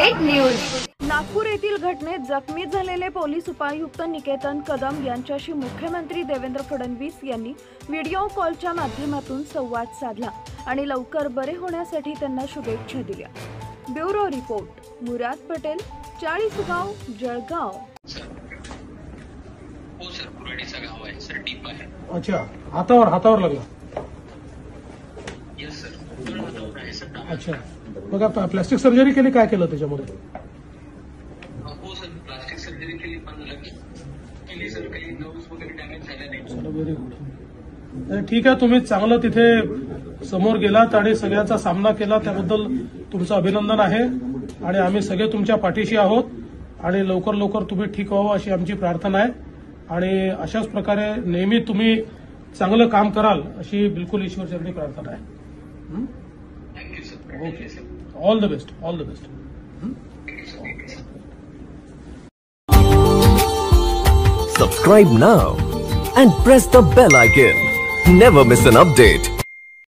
Update news. Nagpur येथील घटनेत जखमी झालेले पोलीस उपायुक्त निकेतन कदम यांच्याशी मुख्यमंत्री देवेंद्र फडणवीस यांनी व्हिडिओ कॉलच्या माध्यमातून संवाद साधला आणि लवकर बरे होण्यासाठी त्यांना शुभेच्छा दिल्या। ब्युरो रिपोर्ट, मुराद पटेल, 40 गाव, जळगाव। हो सर, कुराडीचा गाव आहे सर, टीप आहे। अच्छा, हातावर लागला। यस सर, हातावर आहे सर। अच्छा, मग आता प्लास्टिक सर्जरी केली, काय केलं त्याच्यामध्ये? हो सर, प्लास्टिक सर्जरी केली, पण केली सर, काही नर्व्स वगैरे डॅमेज झाले नाही। चला, व्हेरी गुड। ठीक आहे, तुम्ही चांगलं तिथे समोर गेलात आणि सगळ्याचा सामना केला, त्याबद्दल तुमचं अभिनंदन आहे आणि आम्ही सगळे तुमच्या पाठीशी आहोत आणि लवकर लवकर तुम्ही ठीक व्हावं अशी आमची प्रार्थना आहे आणि अशाच प्रकारे नेहमी तुम्ही चांगलं काम कराल अशी बिलकुल ईश्वरचरणी प्रार्थना आहे। Thank you sir. Okay, all the best, all the best. Subscribe now and press the bell icon. Never miss an update.